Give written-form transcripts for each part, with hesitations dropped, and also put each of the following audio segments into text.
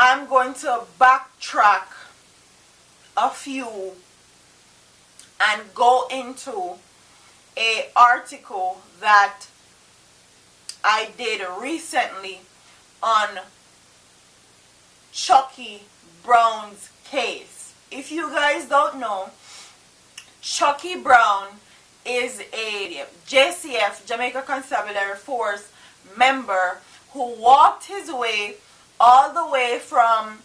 I'm going to backtrack a few and go into an article that I did recently on Chucky Brown's case. If you guys don't know, Chucky Brown is a JCF, Jamaica Constabulary Force member who walked his way all the way from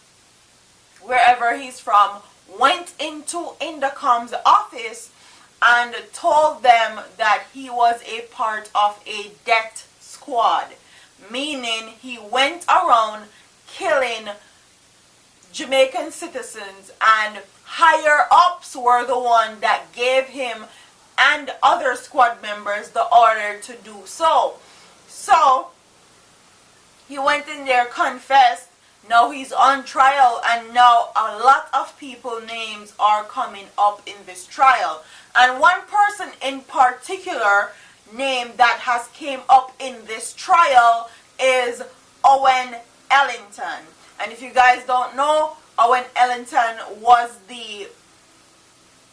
wherever he's from, went into Indocom's office and told them that he was a part of a death squad, meaning he went around killing Jamaican citizens, and higher ups were the one that gave him and other squad members the order to do so. So he went in there, confessed. Now he's on trial, and now a lot of people's names are coming up in this trial. And one person in particular name that has came up in this trial is Owen Ellington. And if you guys don't know, Owen Ellington was the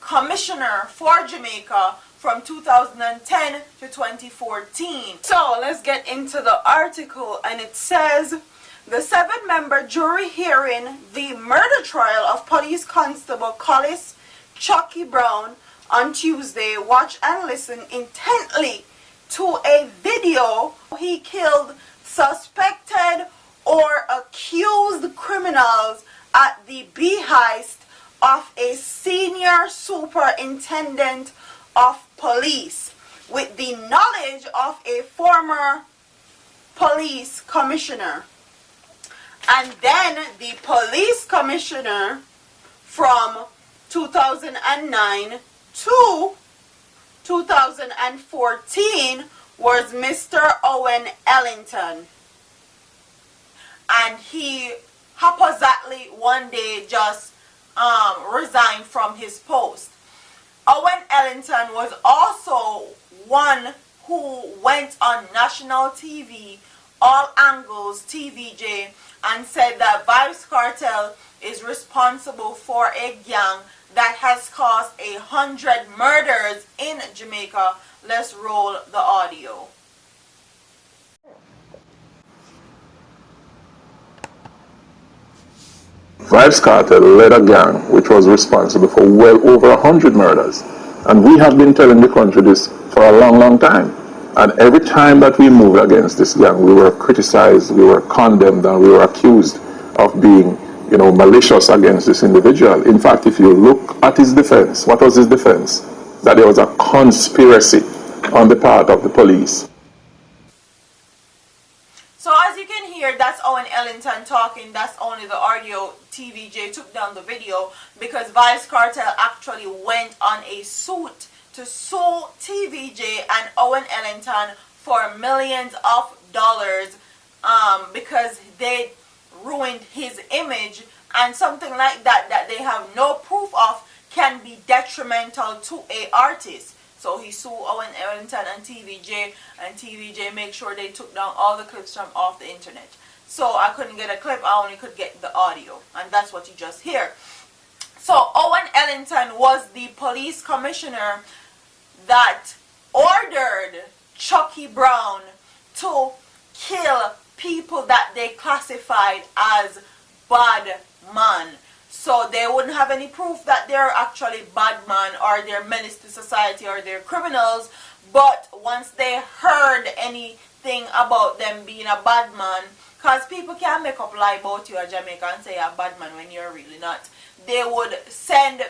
commissioner for Jamaica from 2010 to 2014. So let's get into the article, and it says, the 7-member jury hearing the murder trial of Police Constable Collis Chucky Brown on Tuesday watch and listen intently to a video. He killed suspected or accused criminals at the heist of a senior superintendent of police with the knowledge of a former police commissioner. And then the police commissioner from 2009 to 2014 was Mr. Owen Ellington. And he haphazardly one day just resigned from his post. Owen Ellington was also one who went on national TV, All Angles TVJ, and said that Vybz Kartel is responsible for a gang that has caused 100 murders in Jamaica. Let's roll the audio. Vybz Kartel led a gang which was responsible for well over 100 murders. And we have been telling the country this for a long, long time. And every time that we moved against this gang, we were criticized, we were condemned, and we were accused of being, malicious against this individual. In fact, if you look at his defense, what was his defense? That there was a conspiracy on the part of the police. So as you can hear, that's Owen Ellington talking. That's only the audio. TVJ took down the video because Vybz Kartel actually went on a suit to sue TVJ and Owen Ellington for millions of dollars because they ruined his image, and something like that they have no proof of can be detrimental to an artist. So he sued Owen Ellington and TVJ make sure they took down all the clips from off the internet. So I couldn't get a clip, I only could get the audio, and that's what you just hear. So Owen Ellington was the police commissioner that ordered Chucky Brown to kill people that they classified as bad man. So they wouldn't have any proof that they're actually bad man or they're menace to society or they're criminals. But once they heard anything about them being a bad man, because people can make up lie about you a Jamaican and say you're a bad man when you're really not, they would send,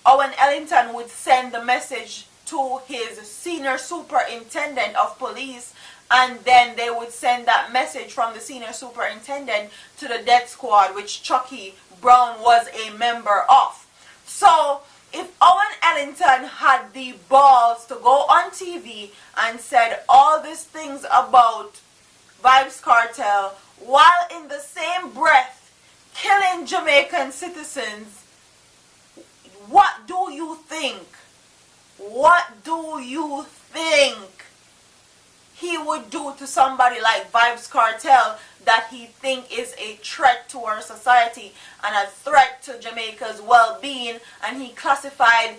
Owen Ellington would send the message to his senior superintendent of police, and then they would send that message from the senior superintendent to the death squad, which Chucky Brown was a member of. So if Owen Ellington had the balls to go on TV and said all these things about Vybz Kartel while in the same breath killing Jamaican citizens, what do you think? What do you think? he would do to somebody like Vybz Kartel that he think is a threat to our society and a threat to Jamaica's well-being, and he classified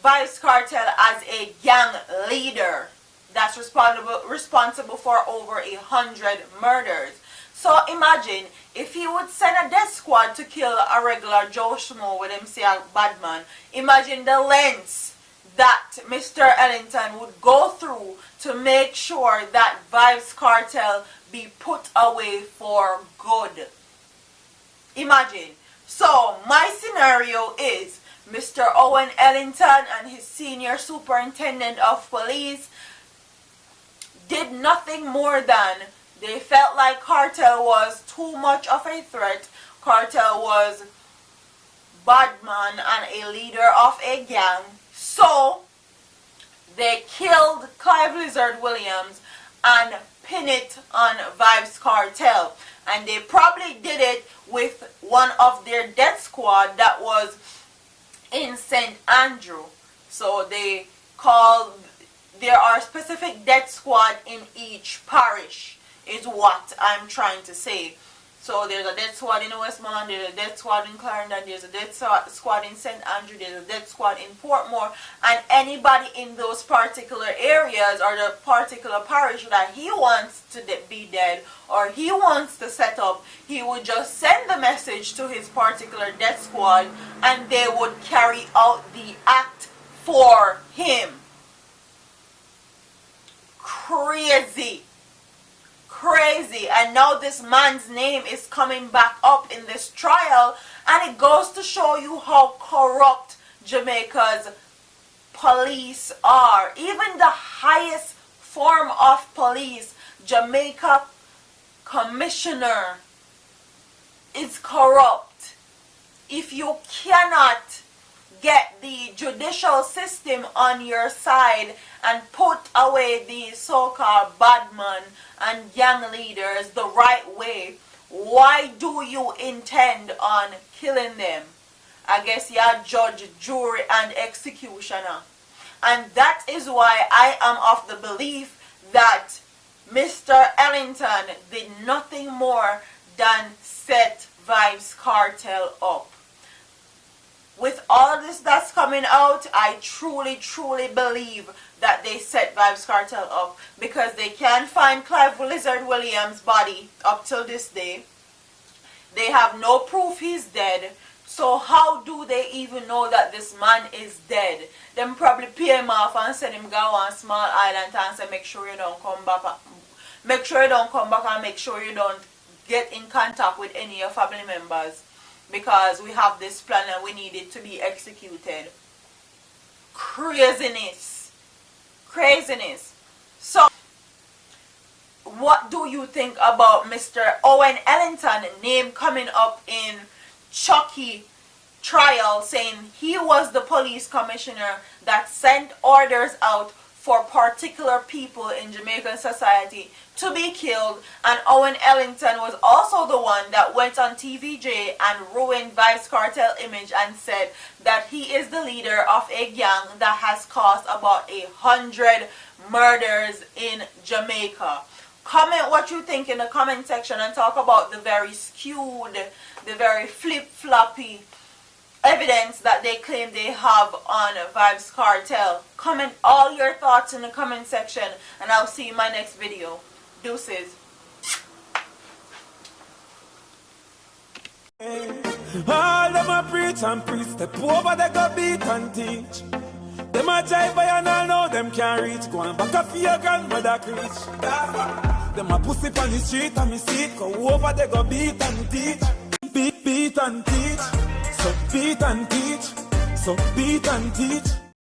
Vybz Kartel as a gang leader that's responsible for over 100 murders. So imagine if he would send a death squad to kill a regular Joe Schmo with him say a bad man. Imagine the lengths that Mr. Ellington would go through to make sure that Vybz Kartel be put away for good. Imagine. So my scenario is Mr. Owen Ellington and his senior superintendent of police did nothing more than they felt like Kartel was too much of a threat. Kartel was bad man and a leader of a gang. So they killed Clive Lizard Williams and pinned it on Vybz Kartel. And they probably did it with one of their death squad that was in St. Andrew. So they called, there are specific death squad in each parish, is what I'm trying to say. So there's a death squad in Westmoreland, there's a death squad in Clarendon, there's a death squad in St. Andrew, there's a death squad in Portmore, and anybody in those particular areas or the particular parish that he wants to be dead or he wants to set up, he would just send the message to his particular death squad and they would carry out the act for him. Crazy. Crazy. And now this man's name is coming back up in this trial, and it goes to show you how corrupt Jamaica's police are. Even the highest form of police, Jamaica commissioner, is corrupt. If you cannot get the judicial system on your side and put away these so-called badmen and gang leaders the right way, why do you intend on killing them? I guess you're judge, jury, and executioner. And that is why I am of the belief that Mr. Ellington did nothing more than set Vybz Kartel up. With all of this that's coming out, I truly believe that they set Vybz Kartel up, because they can't find Clive Lizard Williams' body up till this day. They have no proof he's dead. So how do they even know that this man is dead? Them probably pay him off and send him go on a small island and say, make sure you don't come back. Make sure you don't come back and make sure you don't get in contact with any of your family members, because we have this plan and we need it to be executed. Craziness. Craziness. So, what do you think about Mr. Owen Ellington name coming up in Chucky trial, saying he was the police commissioner that sent orders out for particular people in Jamaican society to be killed, and Owen Ellington was also the one that went on TVJ and ruined Vybz Kartel image and said that he is the leader of a gang that has caused about 100 murders in Jamaica. Comment what you think in the comment section and talk about the very skewed, the very flip-floppy evidence that they claim they have on Vybz Kartel. Comment all your thoughts in the comment section, and I'll see you in my next video. Deuces. All them a preach and preach, step over they go beat and teach. Them a jive by and all know them can't reach. Go and back up for your grandmother preach. Them a pussy on the street and me see it. Go over they go beat and teach. Beat and teach. So beat and teach. So beat and teach.